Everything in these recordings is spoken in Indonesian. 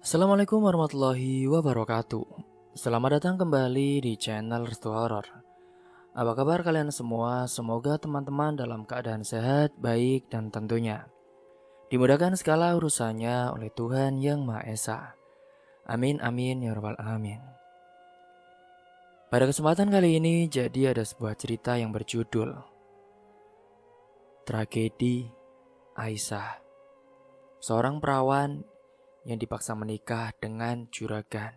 Assalamualaikum warahmatullahi wabarakatuh. Selamat datang kembali di channel Restu Horor. Apa kabar kalian semua? Semoga teman-teman dalam keadaan sehat, baik, dan tentunya dimudahkan segala urusannya oleh Tuhan Yang Maha Esa. Amin amin ya rabbal alamin. Pada kesempatan kali ini jadi ada sebuah cerita yang berjudul Tragedi Aisyah. Seorang perawan yang dipaksa menikah dengan juragan.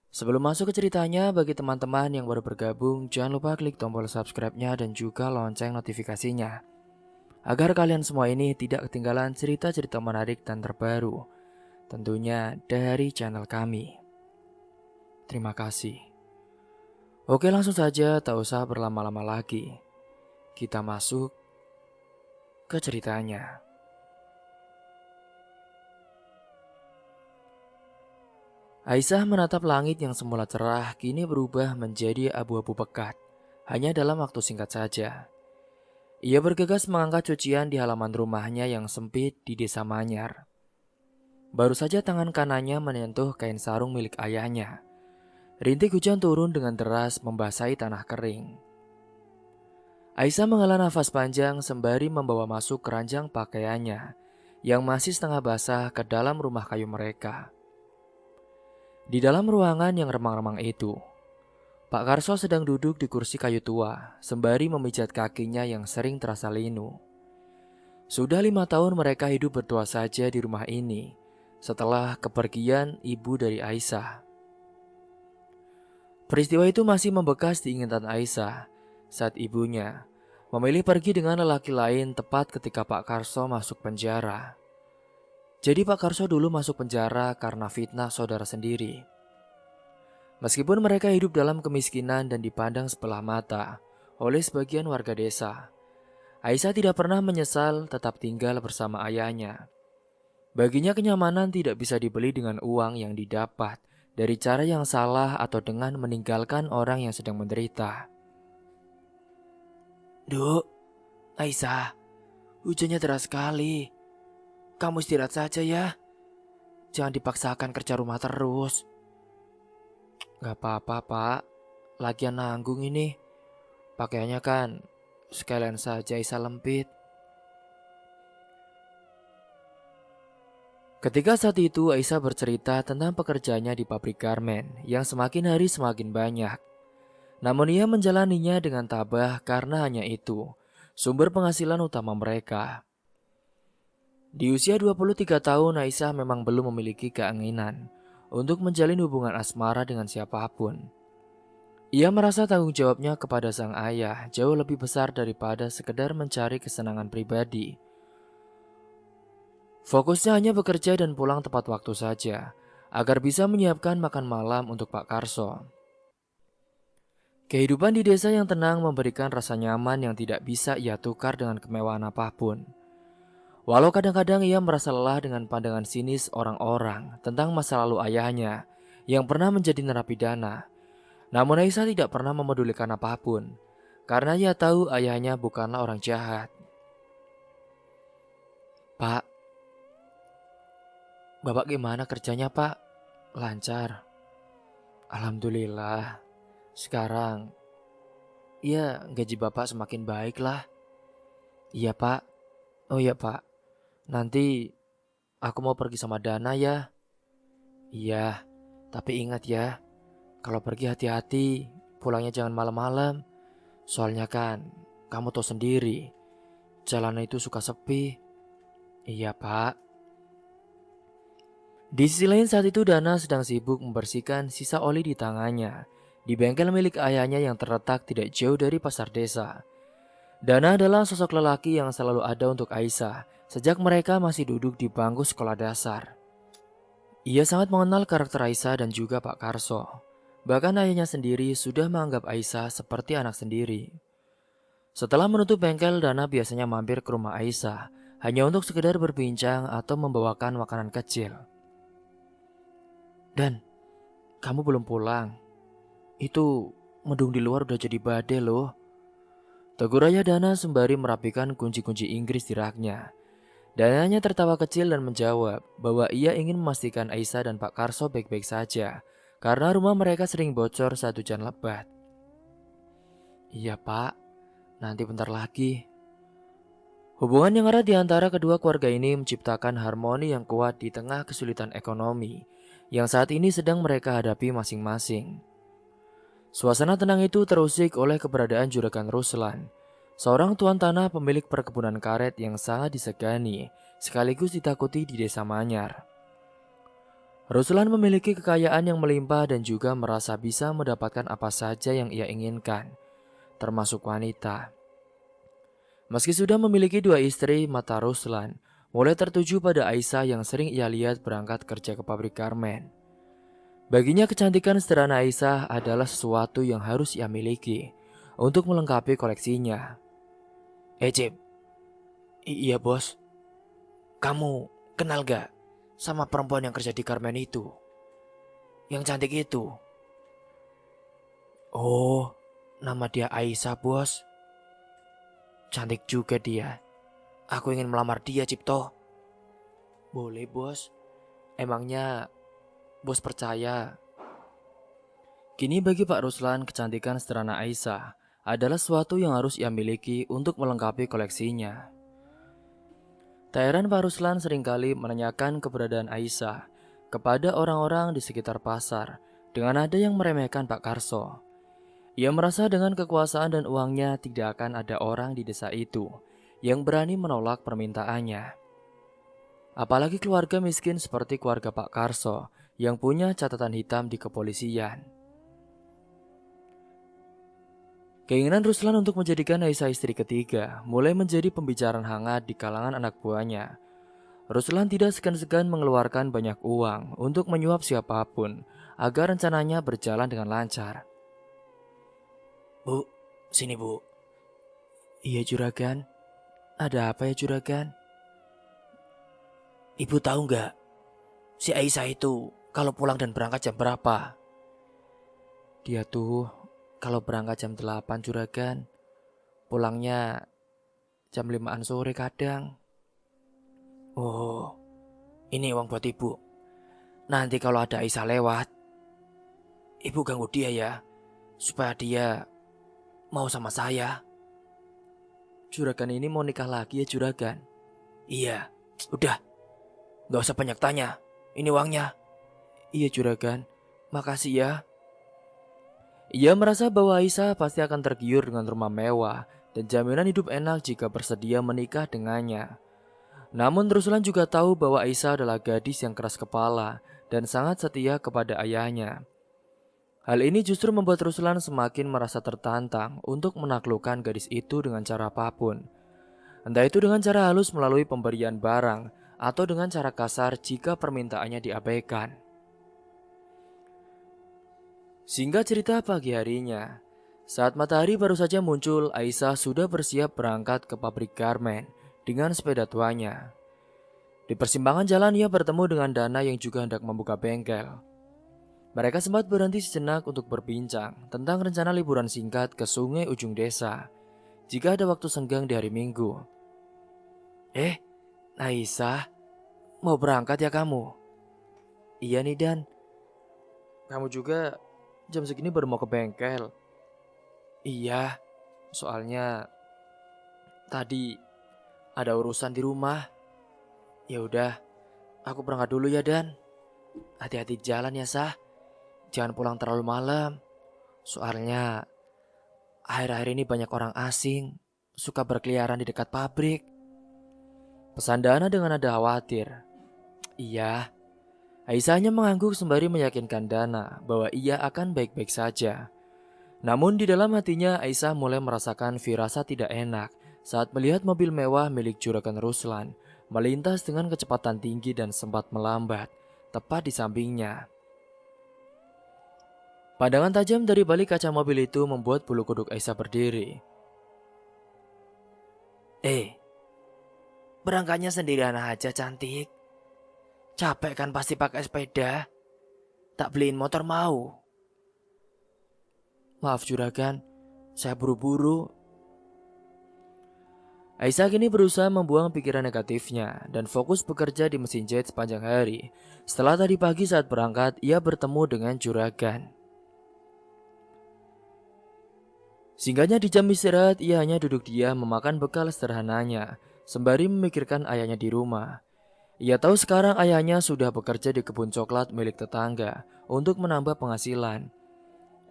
Sebelum masuk ke ceritanya, bagi teman-teman yang baru bergabung, jangan lupa klik tombol subscribe-nya dan juga lonceng notifikasinya, agar kalian semua ini tidak ketinggalan cerita-cerita menarik dan terbaru, tentunya dari channel kami. Terima kasih. Oke, langsung saja, tak usah berlama-lama lagi. Kita masuk ke ceritanya. Aisyah menatap langit yang semula cerah kini berubah menjadi abu-abu pekat, hanya dalam waktu singkat saja. Ia bergegas mengangkat cucian di halaman rumahnya yang sempit di desa Manyar. Baru saja tangan kanannya menyentuh kain sarung milik ayahnya. Rintik hujan turun dengan deras membasahi tanah kering. Aisyah menghela nafas panjang sembari membawa masuk keranjang pakaiannya yang masih setengah basah ke dalam rumah kayu mereka. Di dalam ruangan yang remang-remang itu, Pak Karso sedang duduk di kursi kayu tua, sembari memijat kakinya yang sering terasa linu. Sudah 5 tahun mereka hidup berdua saja di rumah ini, setelah kepergian ibu dari Aisyah. Peristiwa itu masih membekas di ingatan Aisyah saat ibunya memilih pergi dengan lelaki lain tepat ketika Pak Karso masuk penjara. Jadi Pak Karso dulu masuk penjara karena fitnah saudara sendiri. Meskipun mereka hidup dalam kemiskinan dan dipandang sebelah mata oleh sebagian warga desa, Aisyah tidak pernah menyesal tetap tinggal bersama ayahnya. Baginya kenyamanan tidak bisa dibeli dengan uang yang didapat dari cara yang salah atau dengan meninggalkan orang yang sedang menderita. Duk, Aisyah, hujannya deras sekali. Kamu istirahat saja ya. Jangan dipaksakan kerja rumah terus. Gak apa-apa, Pak. Lagian nanggung ini. Pakaiannya kan sekalian saja Aisyah lempit. Ketika saat itu Aisyah bercerita tentang pekerjaannya di pabrik garmen yang semakin hari semakin banyak. Namun ia menjalaninya dengan tabah karena hanya itu sumber penghasilan utama mereka. Di usia 23 tahun Aisyah memang belum memiliki keinginan untuk menjalin hubungan asmara dengan siapapun. Ia merasa tanggung jawabnya kepada sang ayah jauh lebih besar daripada sekedar mencari kesenangan pribadi. Fokusnya hanya bekerja dan pulang tepat waktu saja, agar bisa menyiapkan makan malam untuk Pak Karso. Kehidupan di desa yang tenang memberikan rasa nyaman yang tidak bisa ia tukar dengan kemewahan apapun. Walau kadang-kadang ia merasa lelah dengan pandangan sinis orang-orang tentang masa lalu ayahnya yang pernah menjadi narapidana, namun Aisyah tidak pernah memedulikan apapun, karena ia tahu ayahnya bukanlah orang jahat. Pak, Bapak gimana kerjanya Pak? Lancar. Alhamdulillah. Sekarang, ya gaji Bapak semakin baik lah. Iya Pak. Oh iya Pak, nanti aku mau pergi sama Dana ya. Iya, tapi ingat ya, kalau pergi hati-hati, pulangnya jangan malam-malam. Soalnya kan, kamu tahu sendiri, jalanan itu suka sepi. Iya Pak. Di sisi lain saat itu Dana sedang sibuk membersihkan sisa oli di tangannya di bengkel milik ayahnya yang terletak tidak jauh dari pasar desa. Dana adalah sosok lelaki yang selalu ada untuk Aisyah sejak mereka masih duduk di bangku sekolah dasar. Ia sangat mengenal karakter Aisyah dan juga Pak Karso. Bahkan ayahnya sendiri sudah menganggap Aisyah seperti anak sendiri. Setelah menutup bengkel, Dana biasanya mampir ke rumah Aisyah hanya untuk sekedar berbincang atau membawakan makanan kecil. Dan, kamu belum pulang. Itu mendung di luar udah jadi badai loh. Tegur ayah Dana sembari merapikan kunci-kunci Inggris di raknya. Dan hanya tertawa kecil dan menjawab bahwa ia ingin memastikan Aisyah dan Pak Karso baik-baik saja karena rumah mereka sering bocor saat hujan lebat. Iya Pak, nanti bentar lagi. Hubungan yang erat di antara kedua keluarga ini menciptakan harmoni yang kuat di tengah kesulitan ekonomi yang saat ini sedang mereka hadapi masing-masing. Suasana tenang itu terusik oleh keberadaan Juragan Ruslan, seorang tuan tanah pemilik perkebunan karet yang sangat disegani sekaligus ditakuti di desa Manyar. Ruslan memiliki kekayaan yang melimpah dan juga merasa bisa mendapatkan apa saja yang ia inginkan, termasuk wanita. Meski sudah memiliki 2 istri, mata Ruslan mulai tertuju pada Aisyah yang sering ia lihat berangkat kerja ke pabrik garmen. Baginya kecantikan sederhana Aisyah adalah sesuatu yang harus ia miliki untuk melengkapi koleksinya. Cip, iya bos, kamu kenal gak sama perempuan yang kerja di garmen itu? Yang cantik itu? Oh, nama dia Aisyah bos. Cantik juga dia. Aku ingin melamar dia, Cipto. Boleh bos, emangnya bos percaya? Kini bagi Pak Ruslan, kecantikan sederhana Aisyah adalah sesuatu yang harus ia miliki untuk melengkapi koleksinya. Tak heran Pak Ruslan seringkali menanyakan keberadaan Aisyah kepada orang-orang di sekitar pasar dengan nada yang meremehkan Pak Karso. Ia merasa dengan kekuasaan dan uangnya tidak akan ada orang di desa itu yang berani menolak permintaannya. Apalagi keluarga miskin seperti keluarga Pak Karso yang punya catatan hitam di kepolisian. Keinginan Ruslan untuk menjadikan Aisyah istri ketiga mulai menjadi pembicaraan hangat di kalangan anak buahnya. Ruslan tidak segan-segan mengeluarkan banyak uang untuk menyuap siapapun agar rencananya berjalan dengan lancar. Bu, sini bu. Iya juragan, ada apa ya juragan? Ibu tahu nggak, si Aisyah itu kalau pulang dan berangkat jam berapa? Dia tuh kalau berangkat jam 8 juragan, pulangnya jam 5-an sore kadang. Oh, ini uang buat ibu. Nanti kalau ada Aisyah lewat, ibu ganggu dia ya, supaya dia mau sama saya. Juragan ini mau nikah lagi ya juragan? Iya, udah, gak usah banyak tanya, ini uangnya. Iya juragan, makasih ya. Ia merasa bahwa Aisyah pasti akan tergiur dengan rumah mewah dan jaminan hidup enak jika bersedia menikah dengannya. Namun Ruslan juga tahu bahwa Aisyah adalah gadis yang keras kepala dan sangat setia kepada ayahnya. Hal ini justru membuat Ruslan semakin merasa tertantang untuk menaklukkan gadis itu dengan cara apapun. Entah itu dengan cara halus melalui pemberian barang atau dengan cara kasar jika permintaannya diabaikan. Singkat cerita pagi harinya, saat matahari baru saja muncul, Aisyah sudah bersiap berangkat ke pabrik garmen dengan sepeda tuanya. Di persimpangan jalan ia bertemu dengan Dana yang juga hendak membuka bengkel. Mereka sempat berhenti sejenak untuk berbincang tentang rencana liburan singkat ke sungai ujung desa jika ada waktu senggang di hari Minggu. Aisyah, mau berangkat ya kamu? Iya nih Dan, kamu juga jam segini baru mau ke bengkel? Iya, soalnya tadi ada urusan di rumah. Ya udah, aku berangkat dulu ya Dan. Hati-hati di jalan ya Sah. Jangan pulang terlalu malam. Soalnya akhir-akhir ini banyak orang asing suka berkeliaran di dekat pabrik. Pesan Dana dengan nada khawatir. Iya. Aisyah hanya mengangguk sembari meyakinkan Dana bahwa ia akan baik-baik saja. Namun di dalam hatinya Aisyah mulai merasakan firasat tidak enak saat melihat mobil mewah milik Juragan Ruslan melintas dengan kecepatan tinggi dan sempat melambat tepat di sampingnya. Pandangan tajam dari balik kaca mobil itu membuat bulu kuduk Aisyah berdiri. Berangkatnya sendirian aja cantik. Capek kan pasti pakai sepeda. Tak beliin motor mau. Maaf juragan, saya buru-buru. Aisyah kini berusaha membuang pikiran negatifnya dan fokus bekerja di mesin jahit sepanjang hari. Setelah tadi pagi saat berangkat, ia bertemu dengan juragan. Singkatnya di jam istirahat, ia hanya duduk diam memakan bekal sederhananya, sembari memikirkan ayahnya di rumah. Ia tahu sekarang ayahnya sudah bekerja di kebun coklat milik tetangga untuk menambah penghasilan.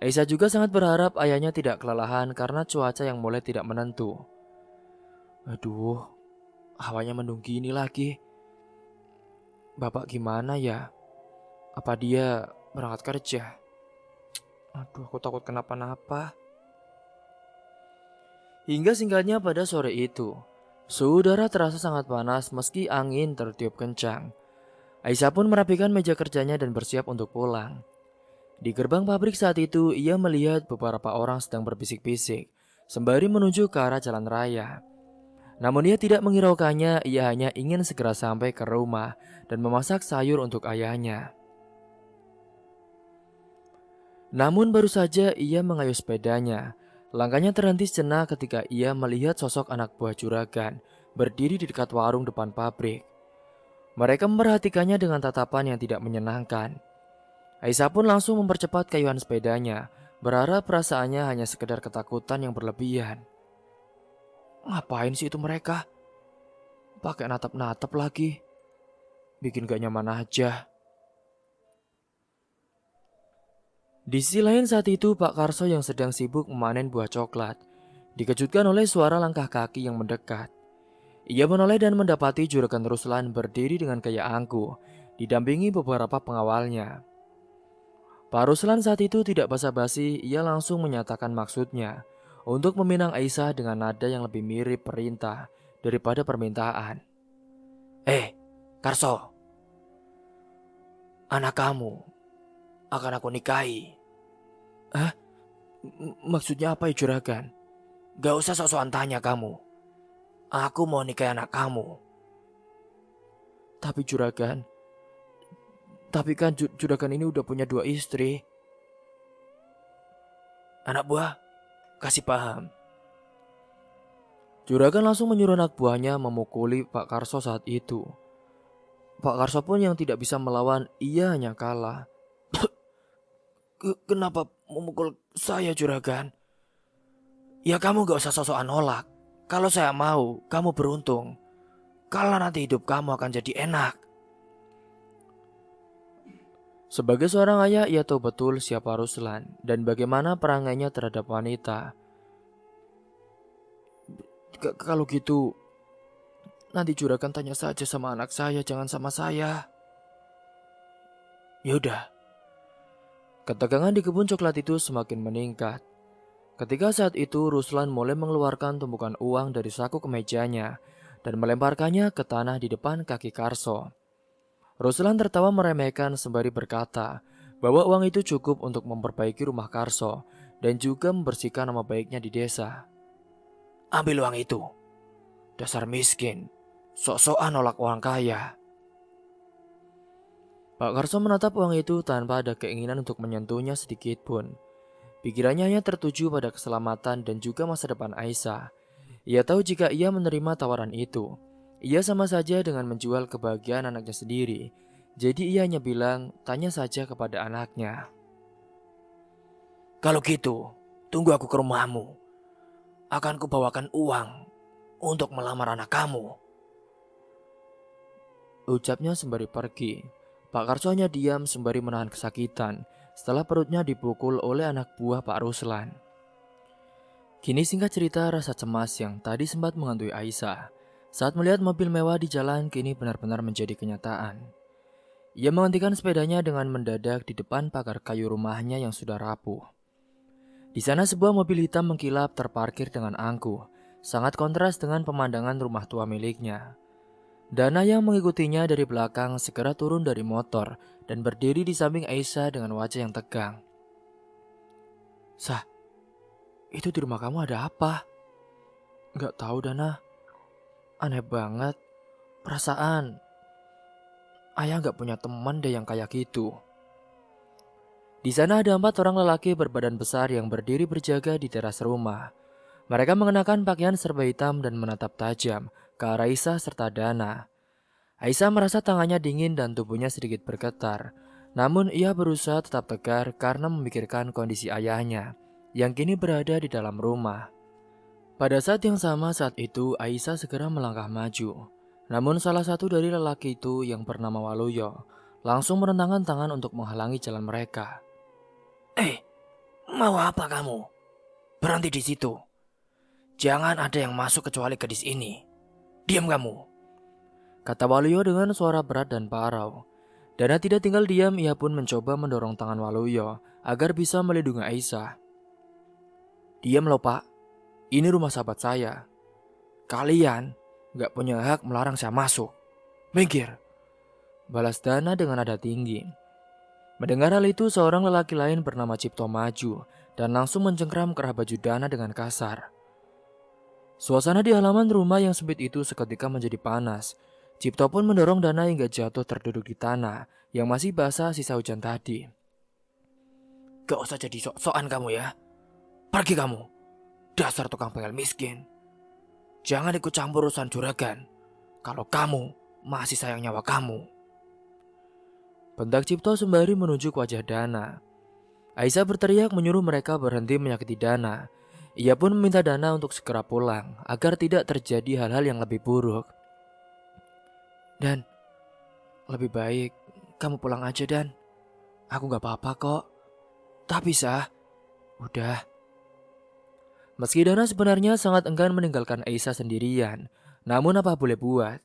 Aisyah juga sangat berharap ayahnya tidak kelelahan karena cuaca yang mulai tidak menentu. Aduh, hawanya mendung gini lagi. Bapak gimana ya? Apa dia berangkat kerja? Aduh, aku takut kenapa-napa. Hingga singkatnya pada sore itu, suhu udara terasa sangat panas meski angin tertiup kencang. Aisyah pun merapikan meja kerjanya dan bersiap untuk pulang. Di gerbang pabrik saat itu, ia melihat beberapa orang sedang berbisik-bisik, sembari menuju ke arah jalan raya. Namun ia tidak menghiraukannya, ia hanya ingin segera sampai ke rumah dan memasak sayur untuk ayahnya. Namun baru saja ia mengayuh sepedanya, langkahnya terhenti sejenak ketika ia melihat sosok anak buah juragan berdiri di dekat warung depan pabrik. Mereka memperhatikannya dengan tatapan yang tidak menyenangkan. Aisyah pun langsung mempercepat kayuhan sepedanya, berharap perasaannya hanya sekedar ketakutan yang berlebihan. Ngapain sih itu mereka? Pakai natap-natap lagi. Bikin gak nyaman aja. Di sisi lain saat itu Pak Karso yang sedang sibuk memanen buah coklat dikejutkan oleh suara langkah kaki yang mendekat. Ia menoleh dan mendapati Juragan Ruslan berdiri dengan gaya angkuh, didampingi beberapa pengawalnya. Pak Ruslan saat itu tidak basa-basi, ia langsung menyatakan maksudnya untuk meminang Aisyah dengan nada yang lebih mirip perintah daripada permintaan. Karso, anak kamu akan aku nikahi. Hah? Maksudnya apa ya juragan? Gak usah sok-sokan tanya kamu. Aku mau nikahi anak kamu. Tapi juragan, kan juragan ini udah punya 2 istri. Anak buah, kasih paham. Juragan langsung menyuruh anak buahnya memukuli Pak Karso saat itu. Pak Karso pun yang tidak bisa melawan, ia hanya kalah. Kenapa memukul saya juragan? Ya kamu gak usah sok-sokan nolak. Kalau saya mau, kamu beruntung. Kalau nanti hidup kamu akan jadi enak. Sebagai seorang ayah, ia tahu betul siapa Ruslan dan bagaimana perangainya terhadap wanita. Kalau gitu, nanti juragan tanya saja sama anak saya, jangan sama saya. Yaudah. Ketegangan di kebun coklat itu semakin meningkat. Ketika saat itu Ruslan mulai mengeluarkan tumpukan uang dari saku kemejanya dan melemparkannya ke tanah di depan kaki Karso. Ruslan tertawa meremehkan sembari berkata bahwa uang itu cukup untuk memperbaiki rumah Karso dan juga membersihkan nama baiknya di desa. Ambil uang itu, dasar miskin, sok-sokan nolak orang kaya. Pak Karso menatap uang itu tanpa ada keinginan untuk menyentuhnya sedikit pun. Pikirannya hanya tertuju pada keselamatan dan juga masa depan Aisyah. Ia tahu jika ia menerima tawaran itu, ia sama saja dengan menjual kebahagiaan anaknya sendiri. Jadi ia hanya bilang, tanya saja kepada anaknya. Kalau gitu, tunggu aku ke rumahmu. Akan kubawakan uang untuk melamar anak kamu. Ucapnya sembari pergi. Pak Karso hanya diam sembari menahan kesakitan setelah perutnya dipukul oleh anak buah Pak Ruslan. Kini singkat cerita, rasa cemas yang tadi sempat menghantui Aisyah saat melihat mobil mewah di jalan kini benar-benar menjadi kenyataan. Ia menghentikan sepedanya dengan mendadak di depan pagar kayu rumahnya yang sudah rapuh. Di sana sebuah mobil hitam mengkilap terparkir dengan angkuh, sangat kontras dengan pemandangan rumah tua miliknya. Dana yang mengikutinya dari belakang segera turun dari motor dan berdiri di samping Aisyah dengan wajah yang tegang. Sah, itu di rumah kamu ada apa? Gak tahu Dana, aneh banget. Perasaan ayah gak punya teman deh yang kayak gitu. Di sana ada 4 orang lelaki berbadan besar yang berdiri berjaga di teras rumah. Mereka mengenakan pakaian serba hitam dan menatap tajam ke arah Aisyah serta Dana. Aisyah merasa tangannya dingin dan tubuhnya sedikit bergetar. Namun ia berusaha tetap tegar karena memikirkan kondisi ayahnya yang kini berada di dalam rumah. Pada saat yang sama saat itu Aisyah segera melangkah maju. Namun salah satu dari lelaki itu yang bernama Waluyo langsung merentangkan tangan untuk menghalangi jalan mereka. Mau apa kamu? Berhenti di situ. Jangan ada yang masuk kecuali gadis ini. Diam kamu, kata Waluyo dengan suara berat dan parau. Dana tidak tinggal diam, ia pun mencoba mendorong tangan Waluyo agar bisa melindungi Aisyah. Diam loh pak, ini rumah sahabat saya. Kalian gak punya hak melarang saya masuk. Minggir, balas Dana dengan nada tinggi. Mendengar hal itu, seorang lelaki lain bernama Cipto maju dan langsung mencengkram kerah baju Dana dengan kasar. Suasana di halaman rumah yang sempit itu seketika menjadi panas. Cipto pun mendorong Dana hingga jatuh terduduk di tanah yang masih basah sisa hujan tadi. Gak usah jadi sok-sokan kamu ya. Pergi kamu, dasar tukang bengkel miskin. Jangan ikut campur urusan juragan. Kalau kamu masih sayang nyawa kamu. Bentak Cipto sembari menunjuk wajah Dana. Aisyah berteriak menyuruh mereka berhenti menyakiti Dana. Ia pun meminta Dana untuk segera pulang agar tidak terjadi hal-hal yang lebih buruk. Dan lebih baik kamu pulang aja Dan. Aku gak apa-apa kok. Tapi Sah, udah. Meski Dana sebenarnya sangat enggan meninggalkan Aisyah sendirian, namun apa boleh buat.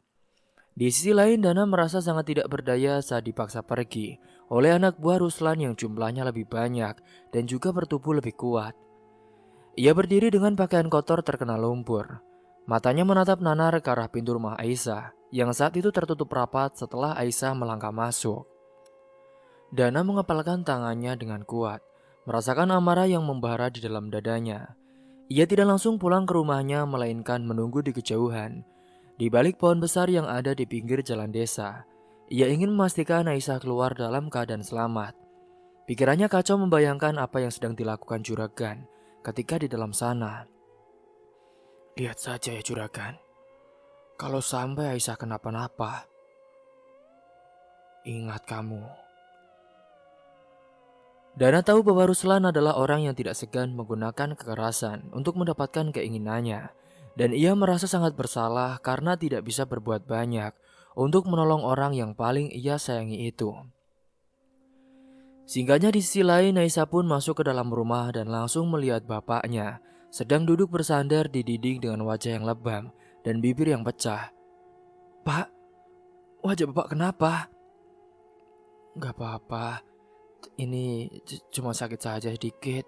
Di sisi lain Dana merasa sangat tidak berdaya saat dipaksa pergi oleh anak buah Ruslan yang jumlahnya lebih banyak dan juga bertubuh lebih kuat. Ia berdiri dengan pakaian kotor terkena lumpur. Matanya menatap nanar ke arah pintu rumah Aisyah yang saat itu tertutup rapat setelah Aisyah melangkah masuk. Dana mengepalkan tangannya dengan kuat, merasakan amarah yang membara di dalam dadanya. Ia tidak langsung pulang ke rumahnya melainkan menunggu di kejauhan. Di balik pohon besar yang ada di pinggir jalan desa, ia ingin memastikan Aisyah keluar dalam keadaan selamat. Pikirannya kacau membayangkan apa yang sedang dilakukan juragan ketika di dalam sana. Lihat saja ya juragan, kalau sampai Aisyah kenapa-napa, ingat kamu. Dana tahu bahwa Ruslan adalah orang yang tidak segan menggunakan kekerasan untuk mendapatkan keinginannya. Dan ia merasa sangat bersalah karena tidak bisa berbuat banyak untuk menolong orang yang paling ia sayangi itu. Singkatnya di sisi lain, Aisyah pun masuk ke dalam rumah dan langsung melihat bapaknya sedang duduk bersandar di dinding dengan wajah yang lebam dan bibir yang pecah. Pak, wajah bapak kenapa? Gak apa-apa, ini cuma sakit saja sedikit.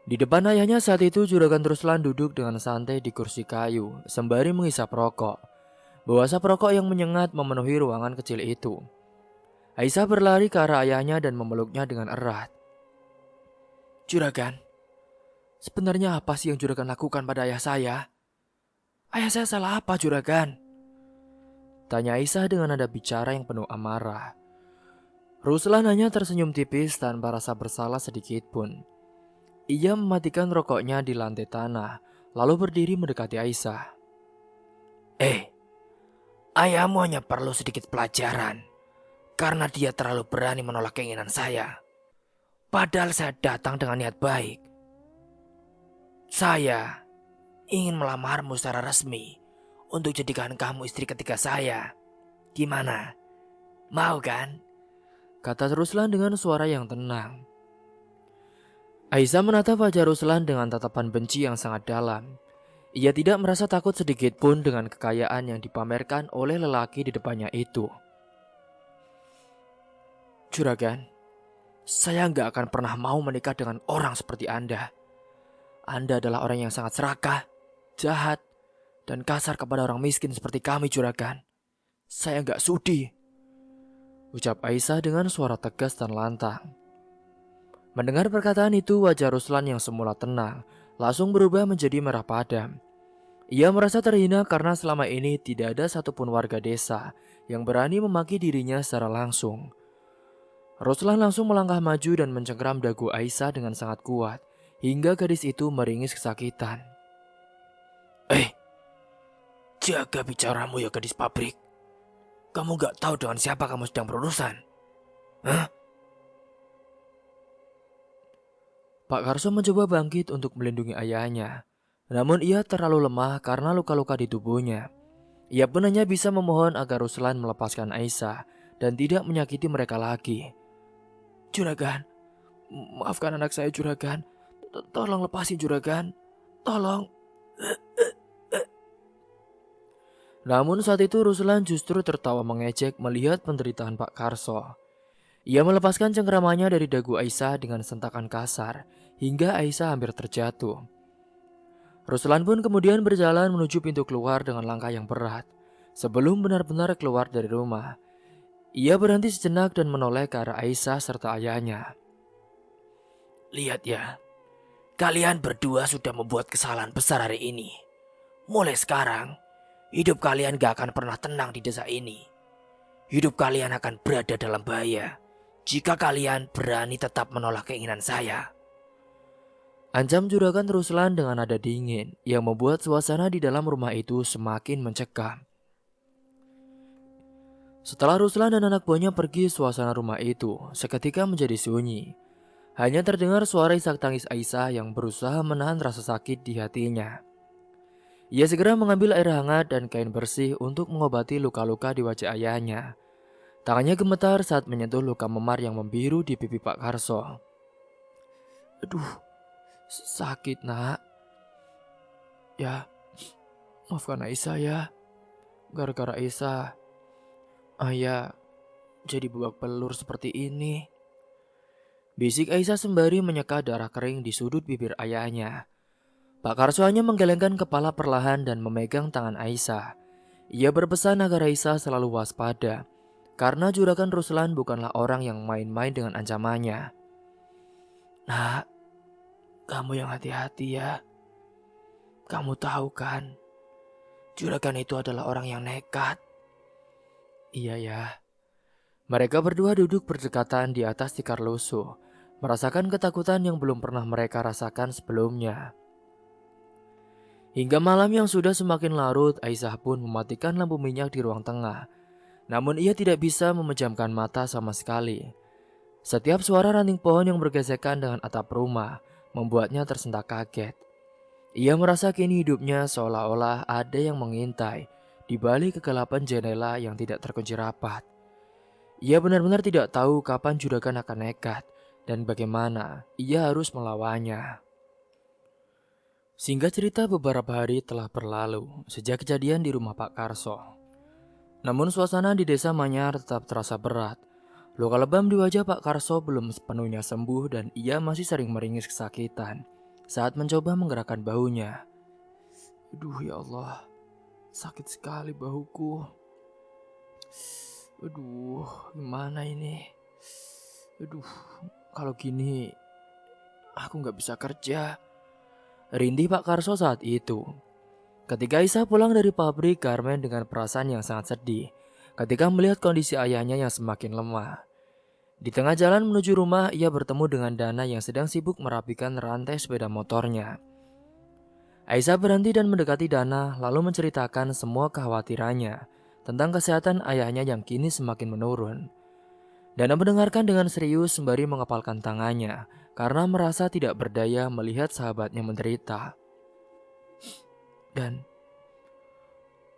Di depan ayahnya saat itu Juragan Ruslan duduk dengan santai di kursi kayu sembari menghisap rokok. Bau asap rokok yang menyengat memenuhi ruangan kecil itu. Aisyah berlari ke arah ayahnya dan memeluknya dengan erat. Juragan, sebenarnya apa sih yang Juragan lakukan pada ayah saya? Ayah saya salah apa Juragan? Tanya Aisyah dengan nada bicara yang penuh amarah. Ruslan hanya tersenyum tipis tanpa rasa bersalah sedikit pun. Ia mematikan rokoknya di lantai tanah, lalu berdiri mendekati Aisyah. Ayahmu hanya perlu sedikit pelajaran, karena dia terlalu berani menolak keinginan saya. Padahal saya datang dengan niat baik. Saya ingin melamarmu secara resmi, untuk jadikan kamu istri ketiga saya. Gimana? Mau kan? Kata Ruslan dengan suara yang tenang. Aisyah menatap wajah Ruslan dengan tatapan benci yang sangat dalam. Ia tidak merasa takut sedikit pun dengan kekayaan yang dipamerkan oleh lelaki di depannya itu. Juragan, saya nggak akan pernah mau menikah dengan orang seperti Anda. Anda adalah orang yang sangat serakah, jahat, dan kasar kepada orang miskin seperti kami, Juragan. Saya nggak sudi. Ucap Aisyah dengan suara tegas dan lantang. Mendengar perkataan itu, wajah Ruslan yang semula tenang langsung berubah menjadi merah padam. Ia merasa terhina karena selama ini tidak ada satupun warga desa yang berani memaki dirinya secara langsung. Ruslan langsung melangkah maju dan mencengkeram dagu Aisyah dengan sangat kuat hingga gadis itu meringis kesakitan. Jaga bicaramu ya gadis pabrik. Kamu gak tahu dengan siapa kamu sedang berurusan? Hah? Pak Karso mencoba bangkit untuk melindungi ayahnya. Namun ia terlalu lemah karena luka-luka di tubuhnya. Ia pun hanya bisa memohon agar Ruslan melepaskan Aisyah dan tidak menyakiti mereka lagi. Juragan, maafkan anak saya juragan. Tolong lepasin juragan. Tolong. Namun saat itu Ruslan justru tertawa mengejek melihat penderitaan Pak Karso. Ia melepaskan cengkramannya dari dagu Aisyah dengan sentakan kasar hingga Aisyah hampir terjatuh. Ruslan pun kemudian berjalan menuju pintu keluar dengan langkah yang berat. Sebelum benar-benar keluar dari rumah, ia berhenti sejenak dan menoleh ke arah Aisyah serta ayahnya. Lihat ya, kalian berdua sudah membuat kesalahan besar hari ini. Mulai sekarang, hidup kalian gak akan pernah tenang di desa ini. Hidup kalian akan berada dalam bahaya jika kalian berani tetap menolak keinginan saya. Ancam juragan Ruslan dengan nada dingin yang membuat suasana di dalam rumah itu semakin mencekam. Setelah Ruslan dan anak buahnya pergi, suasana rumah itu seketika menjadi sunyi. Hanya terdengar suara isak tangis Aisyah yang berusaha menahan rasa sakit di hatinya. Ia segera mengambil air hangat dan kain bersih untuk mengobati luka-luka di wajah ayahnya. Tangannya gemetar saat menyentuh luka memar yang membiru di pipi Pak Karso. Aduh, sakit nak. Ya, maafkan Aisyah ya. Gara-gara Aisyah, ayah jadi babak belur seperti ini. Bisik Aisyah sembari menyeka darah kering di sudut bibir ayahnya. Pak Karso hanya menggelengkan kepala perlahan dan memegang tangan Aisyah. Ia berpesan agar Aisyah selalu waspada, karena juragan Ruslan bukanlah orang yang main-main dengan ancamannya. Nak, kamu yang hati-hati ya. Kamu tahu kan, juragan itu adalah orang yang nekat. Iya ya. Mereka berdua duduk berdekatan di atas tikar lusuh, merasakan ketakutan yang belum pernah mereka rasakan sebelumnya. Hingga malam yang sudah semakin larut, Aisyah pun mematikan lampu minyak di ruang tengah. Namun ia tidak bisa memejamkan mata sama sekali. Setiap suara ranting pohon yang bergesekan dengan atap rumah membuatnya tersentak kaget. Ia merasa kini hidupnya seolah-olah ada yang mengintai di balik kegelapan jendela yang tidak terkunci rapat. Ia benar-benar tidak tahu kapan juragan akan nekat dan bagaimana ia harus melawannya. Singkat cerita, beberapa hari telah berlalu sejak kejadian di rumah Pak Karso. Namun suasana di desa Manyar tetap terasa berat. Luka lebam di wajah Pak Karso belum sepenuhnya sembuh dan ia masih sering meringis kesakitan saat mencoba menggerakkan bahunya. Aduh ya Allah, sakit sekali bahuku. Aduh, gimana ini? Aduh, kalau gini aku gak bisa kerja. Rintih Pak Karso saat itu. Ketika Aisyah pulang dari pabrik garmen dengan perasaan yang sangat sedih ketika melihat kondisi ayahnya yang semakin lemah. Di tengah jalan menuju rumah, ia bertemu dengan Dana yang sedang sibuk merapikan rantai sepeda motornya. Aisyah berhenti dan mendekati Dana lalu menceritakan semua kekhawatirannya tentang kesehatan ayahnya yang kini semakin menurun. Dana mendengarkan dengan serius sembari mengepalkan tangannya karena merasa tidak berdaya melihat sahabatnya menderita. Dan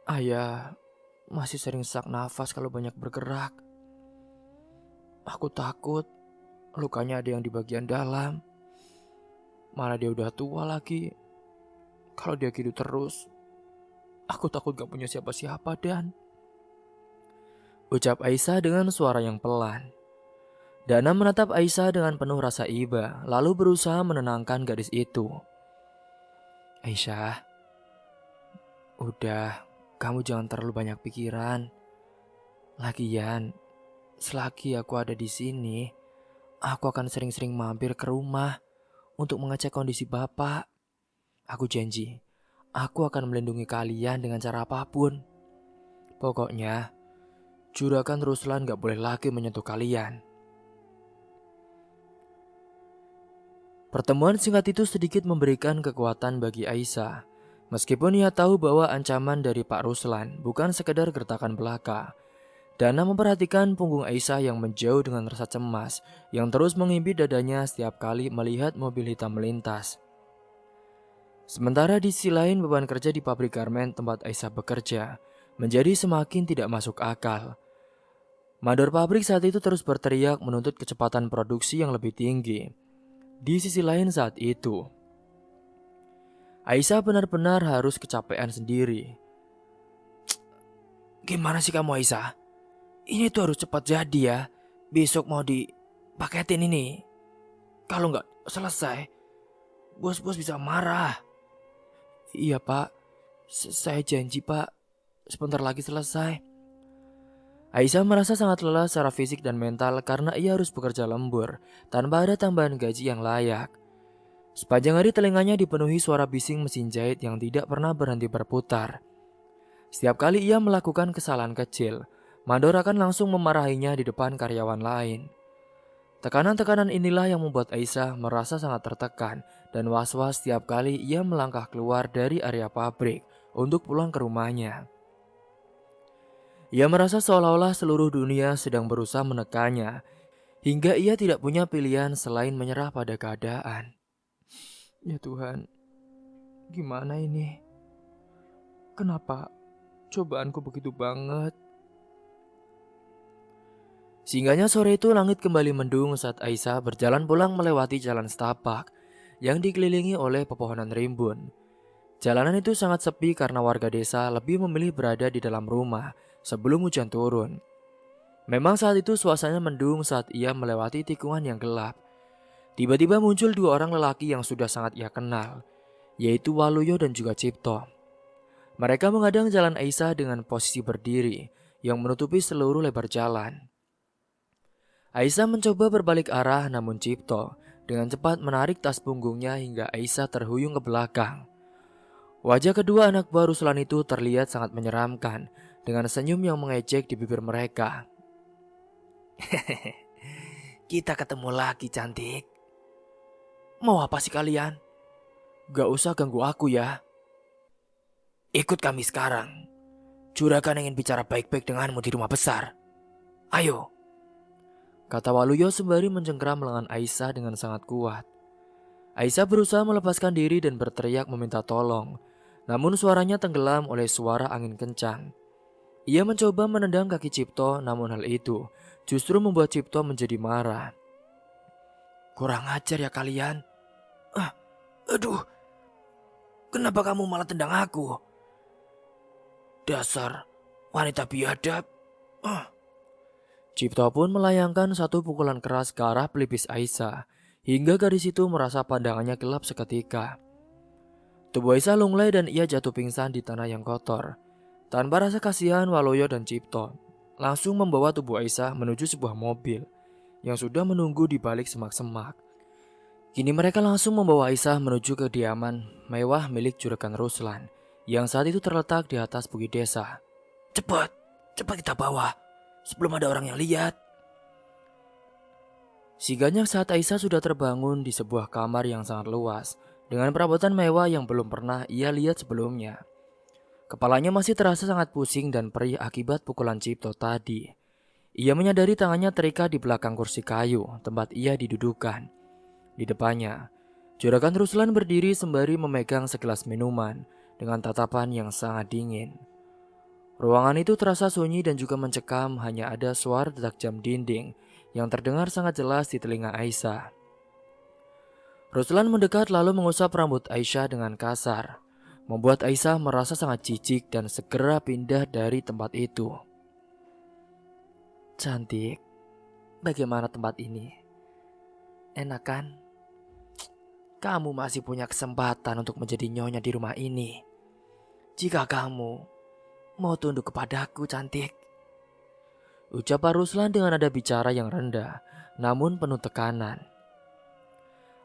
ayah masih sering sesak nafas kalau banyak bergerak. Aku takut lukanya ada yang di bagian dalam. Malah dia udah tua lagi. Kalau dia gitu terus, aku takut gak punya siapa-siapa Dan. Ucap Aisyah dengan suara yang pelan. Dana menatap Aisyah dengan penuh rasa iba, lalu berusaha menenangkan gadis itu. Aisyah, udah, kamu jangan terlalu banyak pikiran. Lagian, selagi aku ada di sini, aku akan sering-sering mampir ke rumah untuk mengecek kondisi Bapak. Aku janji, aku akan melindungi kalian dengan cara apapun. Pokoknya, juragan Ruslan gak boleh lagi menyentuh kalian. Pertemuan singkat itu sedikit memberikan kekuatan bagi Aisyah. Meskipun ia tahu bahwa ancaman dari Pak Ruslan bukan sekedar gertakan belaka. Dana memperhatikan punggung Aisyah yang menjauh dengan rasa cemas yang terus mengimpit dadanya setiap kali melihat mobil hitam melintas. Sementara di sisi lain beban kerja di pabrik garmen tempat Aisyah bekerja menjadi semakin tidak masuk akal. Mandor pabrik saat itu terus berteriak menuntut kecepatan produksi yang lebih tinggi. Di sisi lain saat itu, Aisyah benar-benar harus kecapean sendiri. Gimana sih kamu Aisyah? Ini tuh harus cepat jadi ya. Besok mau dipaketin ini. Kalau nggak selesai, bos-bos bisa marah. Iya pak, saya janji pak, sebentar lagi selesai. Aisyah merasa sangat lelah secara fisik dan mental karena ia harus bekerja lembur tanpa ada tambahan gaji yang layak. Sepanjang hari telinganya dipenuhi suara bising mesin jahit yang tidak pernah berhenti berputar. Setiap kali ia melakukan kesalahan kecil, mandor akan langsung memarahinya di depan karyawan lain. Tekanan-tekanan inilah yang membuat Aisyah merasa sangat tertekan dan was-was setiap kali ia melangkah keluar dari area pabrik untuk pulang ke rumahnya. Ia merasa seolah-olah seluruh dunia sedang berusaha menekannya, hingga ia tidak punya pilihan selain menyerah pada keadaan. Ya Tuhan, gimana ini? Kenapa cobaanku begitu banget? Singgahnya sore itu langit kembali mendung saat Aisyah berjalan pulang melewati jalan setapak yang dikelilingi oleh pepohonan rimbun. Jalanan itu sangat sepi karena warga desa lebih memilih berada di dalam rumah sebelum hujan turun. Memang saat itu suasananya mendung saat ia melewati tikungan yang gelap. Tiba-tiba muncul dua orang lelaki yang sudah sangat ia kenal, yaitu Waluyo dan juga Cipto. Mereka menghadang jalan Aisyah dengan posisi berdiri yang menutupi seluruh lebar jalan. Aisyah mencoba berbalik arah namun Cipto dengan cepat menarik tas punggungnya hingga Aisyah terhuyung ke belakang. Wajah kedua anak buah Ruslan itu terlihat sangat menyeramkan dengan senyum yang mengejek di bibir mereka. Kita ketemu lagi cantik. Mau apa sih kalian? Gak usah ganggu aku ya. Ikut kami sekarang. Juragan ingin bicara baik-baik denganmu di rumah besar. Ayo. Kata Waluyo sembari mencengkeram lengan Aisyah dengan sangat kuat. Aisyah berusaha melepaskan diri dan berteriak meminta tolong. Namun suaranya tenggelam oleh suara angin kencang. Ia mencoba menendang kaki Cipto, namun hal itu justru membuat Cipto menjadi marah. Kurang ajar ya kalian. Aduh, kenapa kamu malah tendang aku? Dasar wanita biadab. Cipto pun melayangkan satu pukulan keras ke arah pelipis Aisyah, hingga gadis itu merasa pandangannya gelap seketika. Tubuh Aisyah lunglai dan ia jatuh pingsan di tanah yang kotor. Tanpa rasa kasihan, Waluyo dan Cipto langsung membawa tubuh Aisyah menuju sebuah mobil yang sudah menunggu di balik semak-semak. Kini mereka langsung membawa Aisyah menuju ke kediaman mewah milik Juragan Ruslan yang saat itu terletak di atas bukit desa. Cepat kita bawa sebelum ada orang yang lihat. Siganya saat Aisyah sudah terbangun di sebuah kamar yang sangat luas dengan perabotan mewah yang belum pernah ia lihat sebelumnya. Kepalanya masih terasa sangat pusing dan perih akibat pukulan Cipto tadi. Ia menyadari tangannya terikat di belakang kursi kayu tempat ia didudukan. Di depannya, Juragan Ruslan berdiri sembari memegang segelas minuman dengan tatapan yang sangat dingin. Ruangan itu terasa sunyi dan juga mencekam, hanya ada suara detak jam dinding yang terdengar sangat jelas di telinga Aisyah. Ruslan mendekat lalu mengusap rambut Aisyah dengan kasar, membuat Aisyah merasa sangat jijik dan segera pindah dari tempat itu. Cantik, bagaimana tempat ini? Enak kan? Kamu masih punya kesempatan untuk menjadi nyonya di rumah ini. Jika kamu mau tunduk kepadaku, cantik. Ucap Pak Ruslan dengan nada bicara yang rendah, namun penuh tekanan.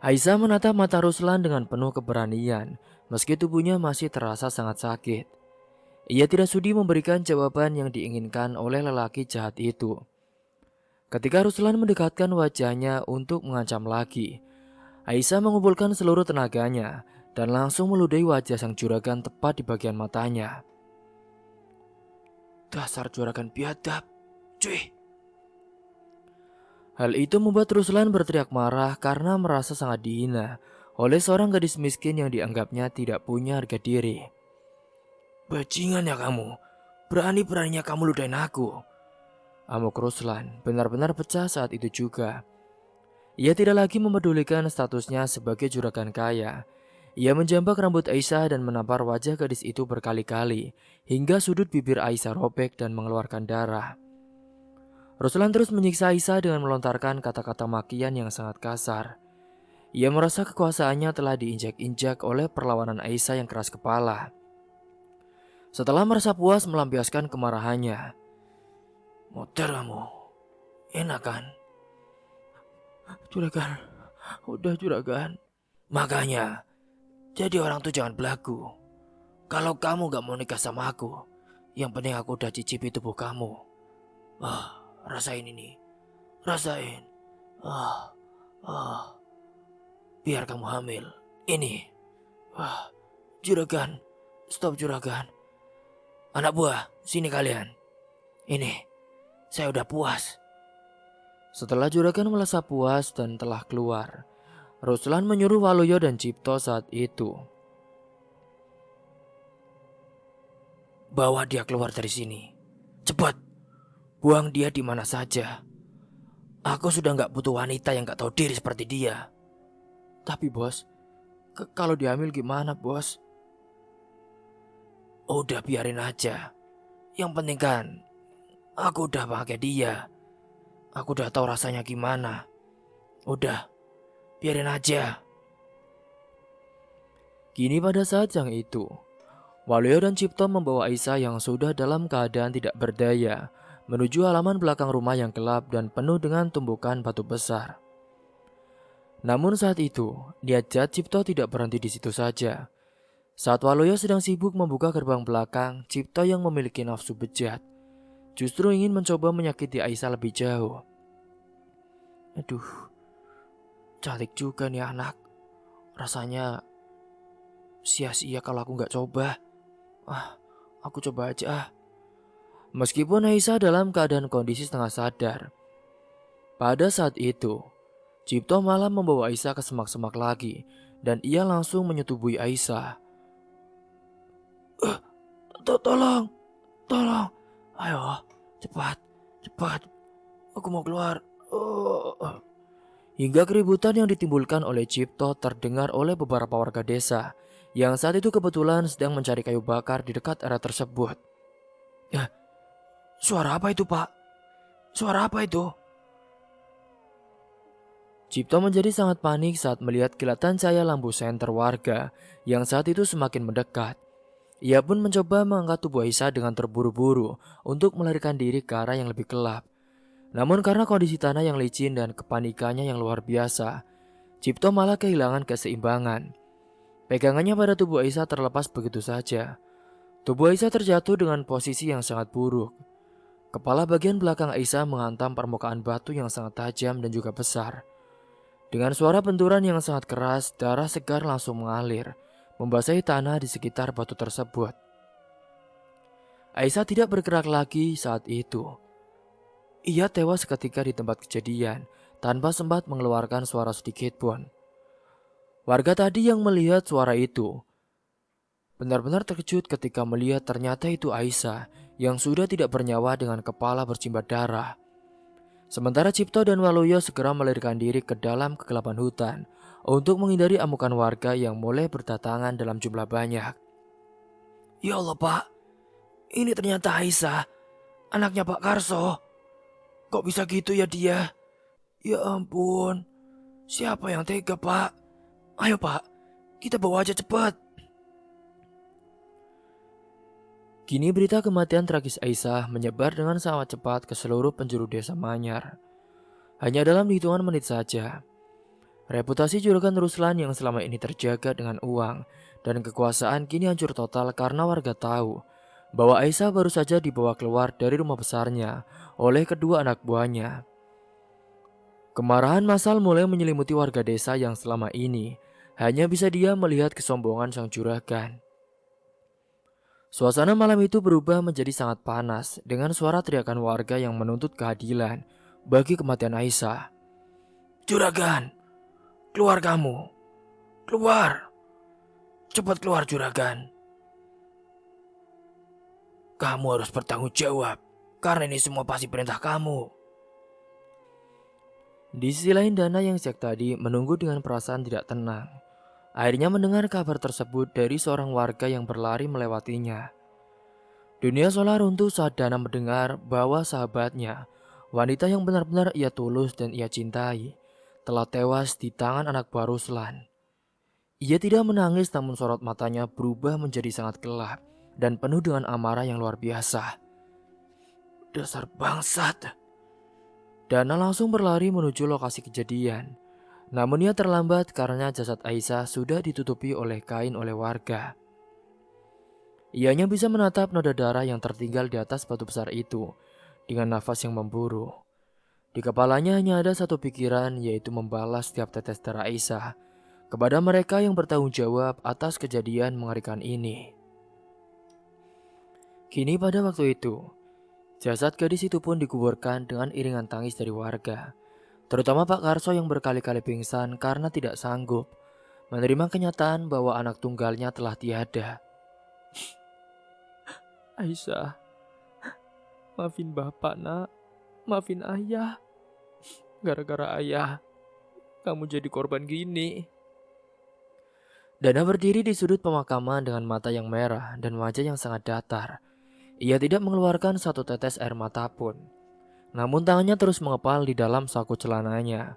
Aisyah menatap mata Ruslan dengan penuh keberanian, meski tubuhnya masih terasa sangat sakit. Ia tidak sudi memberikan jawaban yang diinginkan oleh lelaki jahat itu. Ketika Ruslan mendekatkan wajahnya untuk mengancam lagi, Aisyah mengumpulkan seluruh tenaganya dan langsung meludahi wajah sang juragan tepat di bagian matanya. Dasar juragan biadab, cuy. Hal itu membuat Ruslan berteriak marah karena merasa sangat dihina oleh seorang gadis miskin yang dianggapnya tidak punya harga diri. Bajingan ya kamu, berani-beraninya kamu ludahin aku. Amuk Ruslan benar-benar pecah saat itu juga. Ia tidak lagi memedulikan statusnya sebagai juragan kaya. Ia menjambak rambut Aisyah dan menampar wajah gadis itu berkali-kali hingga sudut bibir Aisyah robek dan mengeluarkan darah. Ruslan terus menyiksa Aisyah dengan melontarkan kata-kata makian yang sangat kasar. Ia merasa kekuasaannya telah diinjak-injak oleh perlawanan Aisyah yang keras kepala. Setelah merasa puas melampiaskan kemarahannya, "Muter kamu, enak kan? Juragan, udah juragan. Makanya, jadi orang tuh jangan belagu. Kalau kamu gak mau nikah sama aku, yang penting aku udah cicipi tubuh kamu. Rasain ini, rasain. Biar kamu hamil. Ini. Juragan, stop juragan. Anak buah, sini kalian. Ini, saya udah puas." Setelah juragan merasa puas dan telah keluar, Ruslan menyuruh Waluyo dan Cipto saat itu. "Bawa dia keluar dari sini. Cepat, buang dia di mana saja. Aku sudah gak butuh wanita yang gak tahu diri seperti dia." "Tapi bos, kalau dia hamil gimana bos?" "Udah biarin aja. Yang penting kan, aku udah pakai dia. Aku udah tahu rasanya gimana. Udah, biarin aja." Kini pada saat yang itu, Waluyo dan Cipto membawa Aisyah yang sudah dalam keadaan tidak berdaya menuju halaman belakang rumah yang gelap dan penuh dengan tumbukan batu besar. Namun saat itu, niat jahat Cipto tidak berhenti di situ saja. Saat Waluyo sedang sibuk membuka gerbang belakang, Cipto yang memiliki nafsu bejat justru ingin mencoba menyakiti Aisyah lebih jauh. "Aduh, cantik juga nih anak. Rasanya sia-sia kalau aku gak coba. Aku coba aja. Meskipun Aisyah dalam keadaan kondisi setengah sadar, pada saat itu, Cipto malah membawa Aisyah ke semak-semak lagi dan ia langsung menyetubui Aisyah. Tolong, tolong. Ayo, cepat. Aku mau keluar." Hingga keributan yang ditimbulkan oleh Cipto terdengar oleh beberapa warga desa yang saat itu kebetulan sedang mencari kayu bakar di dekat area tersebut. "Ya, suara apa itu, Pak? Suara apa itu?" Cipto menjadi sangat panik saat melihat kilatan cahaya lampu senter warga yang saat itu semakin mendekat. Ia pun mencoba mengangkat tubuh Aisyah dengan terburu-buru untuk melarikan diri ke arah yang lebih gelap. Namun karena kondisi tanah yang licin dan kepanikannya yang luar biasa, Cipto malah kehilangan keseimbangan. Pegangannya pada tubuh Aisyah terlepas begitu saja. Tubuh Aisyah terjatuh dengan posisi yang sangat buruk. Kepala bagian belakang Aisyah menghantam permukaan batu yang sangat tajam dan juga besar. Dengan suara benturan yang sangat keras, darah segar langsung mengalir, membasahi tanah di sekitar batu tersebut. Aisyah tidak bergerak lagi saat itu. Ia tewas seketika di tempat kejadian, tanpa sempat mengeluarkan suara sedikit pun. Warga tadi yang melihat suara itu benar-benar terkejut ketika melihat ternyata itu Aisyah yang sudah tidak bernyawa dengan kepala bercimbat darah. Sementara Cipto dan Waluyo segera melarikan diri ke dalam kegelapan hutan untuk menghindari amukan warga yang mulai berdatangan dalam jumlah banyak. "Ya Allah, Pak, ini ternyata Aisyah, anaknya Pak Karso. Kok bisa gitu ya dia? Ya ampun, siapa yang tega, Pak? Ayo, Pak, kita bawa aja cepat." Kini berita kematian tragis Aisyah menyebar dengan sangat cepat ke seluruh penjuru desa Manyar. Hanya dalam hitungan menit saja, reputasi juragan Ruslan yang selama ini terjaga dengan uang dan kekuasaan kini hancur total karena warga tahu bahwa Aisyah baru saja dibawa keluar dari rumah besarnya oleh kedua anak buahnya. Kemarahan massal mulai menyelimuti warga desa yang selama ini hanya bisa dia melihat kesombongan sang juragan. Suasana malam itu berubah menjadi sangat panas dengan suara teriakan warga yang menuntut keadilan bagi kematian Aisyah. Juragan, keluar kamu, keluar, cepat keluar juragan. Kamu harus bertanggung jawab, karena ini semua pasti perintah kamu. Di sisi lain Dana yang sejak tadi menunggu dengan perasaan tidak tenang. Akhirnya mendengar kabar tersebut dari seorang warga yang berlari melewatinya. Dunia seolah runtuh saat Dana mendengar bahwa sahabatnya, wanita yang benar-benar ia tulus dan ia cintai, telah tewas di tangan anak buah Ruslan. Ia tidak menangis namun sorot matanya berubah menjadi sangat gelap dan penuh dengan amarah yang luar biasa. Dasar bangsat! Dana langsung berlari menuju lokasi kejadian. Namun ia terlambat karena jasad Aisyah sudah ditutupi oleh kain oleh warga. Ianya bisa menatap noda darah yang tertinggal di atas batu besar itu dengan nafas yang memburu. Di kepalanya hanya ada satu pikiran, yaitu membalas setiap tetes darah Aisyah kepada mereka yang bertanggung jawab atas kejadian mengerikan ini. Kini pada waktu itu, jasad gadis itu pun dikuburkan dengan iringan tangis dari warga, terutama Pak Karso yang berkali-kali pingsan karena tidak sanggup menerima kenyataan bahwa anak tunggalnya telah tiada. Aisyah, maafin bapak nak, maafin ayah. Gara-gara ayah, kamu jadi korban gini. Dana berdiri di sudut pemakaman dengan mata yang merah dan wajah yang sangat datar. Ia tidak mengeluarkan satu tetes air mata pun. Namun tangannya terus mengepal di dalam saku celananya.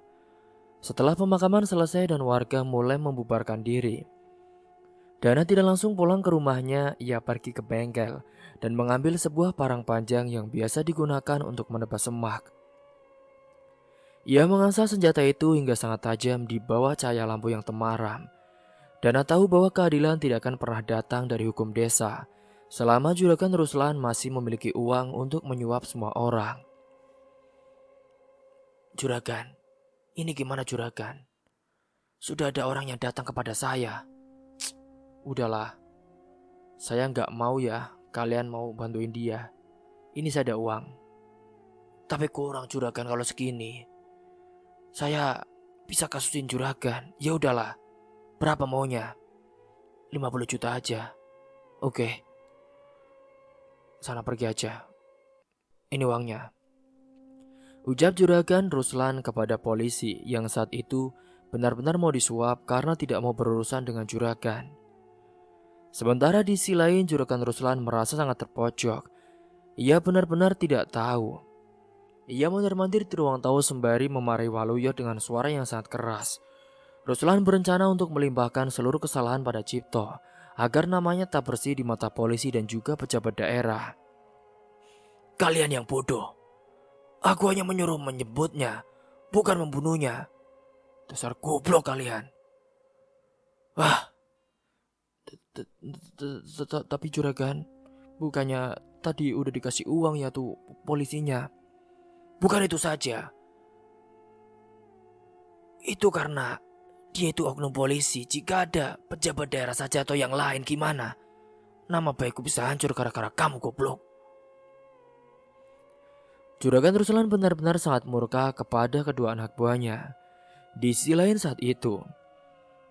Setelah pemakaman selesai dan warga mulai membubarkan diri, Dana tidak langsung pulang ke rumahnya. Ia pergi ke bengkel dan mengambil sebuah parang panjang yang biasa digunakan untuk menebas semak. Ia mengasah senjata itu hingga sangat tajam di bawah cahaya lampu yang temaram. Dana tahu bahwa keadilan tidak akan pernah datang dari hukum desa selama juragan Ruslan masih memiliki uang untuk menyuap semua orang. Juragan, ini gimana juragan? Sudah ada orang yang datang kepada saya. Udahlah, saya nggak mau ya kalian mau bantuin dia. Ini saya ada uang. Tapi kurang juragan kalau segini. Saya bisa kasusin juragan. Ya udahlah, berapa maunya? 50 juta aja. Oke, sana pergi aja. Ini uangnya. Ucap juragan Ruslan kepada polisi yang saat itu benar-benar mau disuap karena tidak mau berurusan dengan juragan. Sementara di sisi lain juragan Ruslan merasa sangat terpojok. Ia benar-benar tidak tahu. Ia mondar-mandir di ruang tamu sembari memarahi Waluyo dengan suara yang sangat keras. Ruslan berencana untuk melimpahkan seluruh kesalahan pada Cipto agar namanya tak bersih di mata polisi dan juga pejabat daerah. Kalian yang bodoh. Aku hanya menyuruh menyebutnya, bukan membunuhnya. Dasar goblok kalian. Wah, tapi juragan, bukannya tadi udah dikasih uang ya tuh polisinya. Bukan itu saja. Itu karena dia itu oknum polisi. Jika ada pejabat daerah saja atau yang lain gimana? Nama baikku bisa hancur gara-gara kamu goblok. Juragan Ruslan benar-benar sangat murka kepada kedua anak buahnya. Di sisi lain saat itu,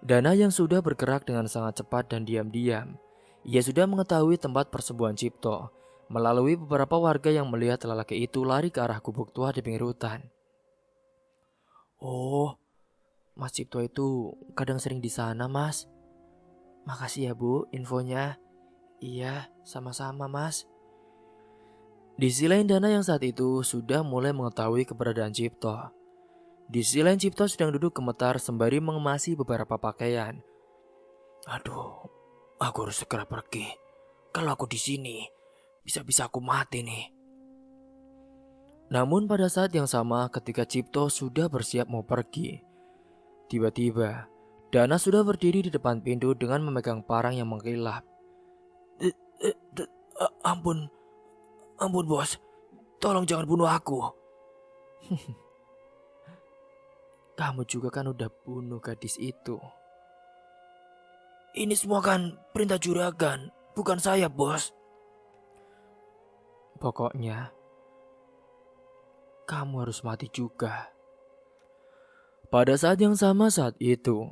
Dana yang sudah bergerak dengan sangat cepat dan diam-diam, ia sudah mengetahui tempat persembuhan Cipto melalui beberapa warga yang melihat lelaki itu lari ke arah gubuk tua di pinggir hutan. Oh, Mas Cipto itu kadang sering di sana, Mas. Makasih ya, Bu, infonya. Iya, sama-sama, Mas. Di sisi lain Dana yang saat itu sudah mulai mengetahui keberadaan Cipto. Di sisi lain Cipto sedang duduk gemetar sembari mengemasi beberapa pakaian. Aduh, aku harus segera pergi. Kalau aku di sini, bisa-bisa aku mati nih. Namun pada saat yang sama ketika Cipto sudah bersiap mau pergi, tiba-tiba Dana sudah berdiri di depan pintu dengan memegang parang yang mengkilap. Ampun bos, tolong jangan bunuh aku. Kamu juga kan udah bunuh gadis itu. Ini semua kan perintah juragan, bukan saya, bos. Pokoknya, kamu harus mati juga. Pada saat yang sama saat itu,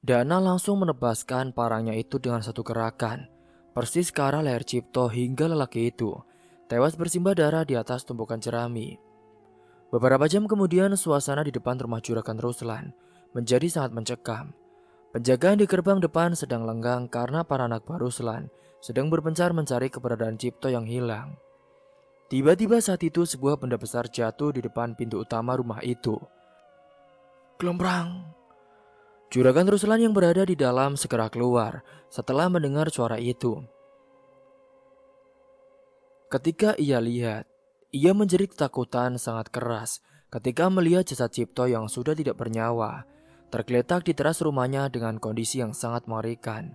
Dana langsung menebaskan parangnya itu dengan satu gerakan, persis ke arah leher Cipto hingga lelaki itu tewas bersimbah darah di atas tumpukan jerami. Beberapa jam kemudian, suasana di depan rumah Juragan Ruslan menjadi sangat mencekam. Penjagaan di gerbang depan sedang lenggang karena para anak buah Ruslan sedang berpencar mencari keberadaan Cipto yang hilang. Tiba-tiba saat itu sebuah benda besar jatuh di depan pintu utama rumah itu. Gelombrang. Juragan Ruslan yang berada di dalam segera keluar setelah mendengar suara itu. Ketika ia lihat, ia menjerit ketakutan sangat keras ketika melihat jasad Cipto yang sudah tidak bernyawa tergeletak di teras rumahnya dengan kondisi yang sangat mengerikan.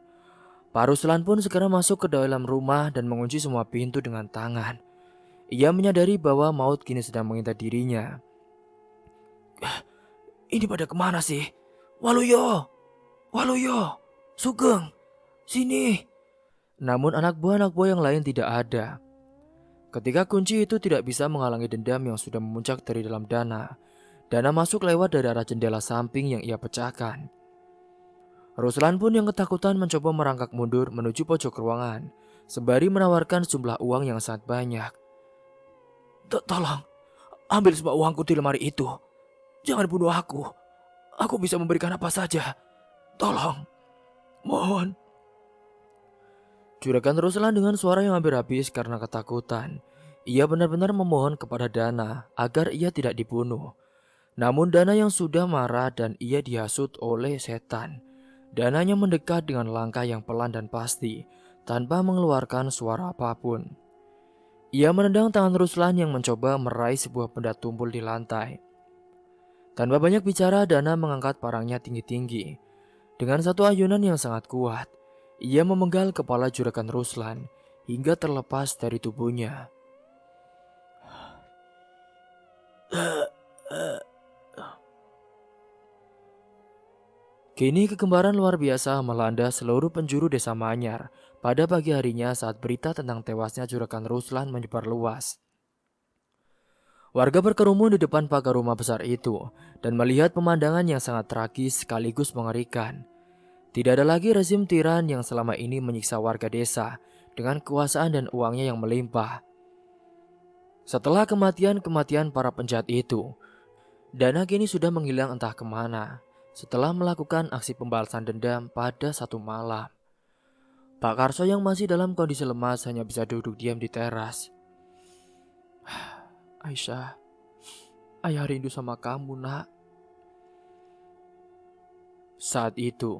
Pak Ruslan pun segera masuk ke dalam rumah dan mengunci semua pintu dengan tangan. Ia menyadari bahwa maut kini sedang mengintai dirinya. Ini pada kemana sih? Waluyo! Waluyo! Sugeng! Sini! Namun anak buah yang lain tidak ada. Ketika kunci itu tidak bisa menghalangi dendam yang sudah memuncak dari dalam Dana, Dana masuk lewat dari arah jendela samping yang ia pecahkan. Ruslan pun yang ketakutan mencoba merangkak mundur menuju pojok ruangan, sembari menawarkan sejumlah uang yang sangat banyak. Tolong, ambil semua uangku di lemari itu. Jangan bunuh aku. Aku bisa memberikan apa saja. Tolong. Mohon. Juragan Ruslan dengan suara yang hampir habis karena ketakutan. Ia benar-benar memohon kepada Dana agar ia tidak dibunuh. Namun Dana yang sudah marah dan ia dihasut oleh setan. Dananya mendekat dengan langkah yang pelan dan pasti, tanpa mengeluarkan suara apapun. Ia menendang tangan Ruslan yang mencoba meraih sebuah benda tumpul di lantai. Tanpa banyak bicara, Dana mengangkat parangnya tinggi-tinggi. Dengan satu ayunan yang sangat kuat, ia memenggal kepala Juragan Ruslan hingga terlepas dari tubuhnya. Kini kegemaran luar biasa melanda seluruh penjuru desa Manyar pada pagi harinya saat berita tentang tewasnya Juragan Ruslan menyebar luas. Warga berkerumun di depan pagar rumah besar itu dan melihat pemandangan yang sangat tragis sekaligus mengerikan. Tidak ada lagi rezim tiran yang selama ini menyiksa warga desa dengan kekuasaan dan uangnya yang melimpah. Setelah kematian para penjahat itu, Dana kini sudah menghilang entah kemana setelah melakukan aksi pembalasan dendam pada satu malam. Pak Karso yang masih dalam kondisi lemas hanya bisa duduk diam di teras. Aisyah, ayah rindu sama kamu, nak. Saat itu,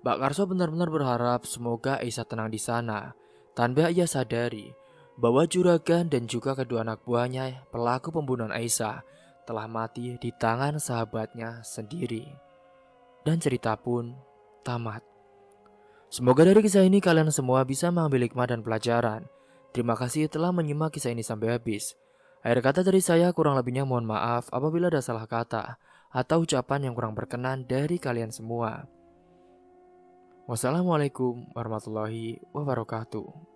Pak Karso benar-benar berharap semoga Aisyah tenang di sana, tanpa ia sadari bahwa juragan dan juga kedua anak buahnya pelaku pembunuhan Aisyah telah mati di tangan sahabatnya sendiri. Dan cerita pun tamat. Semoga dari kisah ini kalian semua bisa mengambil hikmah dan pelajaran. Terima kasih telah menyimak kisah ini sampai habis. Akhir kata dari saya, kurang lebihnya mohon maaf apabila ada salah kata atau ucapan yang kurang berkenan dari kalian semua. Wassalamualaikum warahmatullahi wabarakatuh.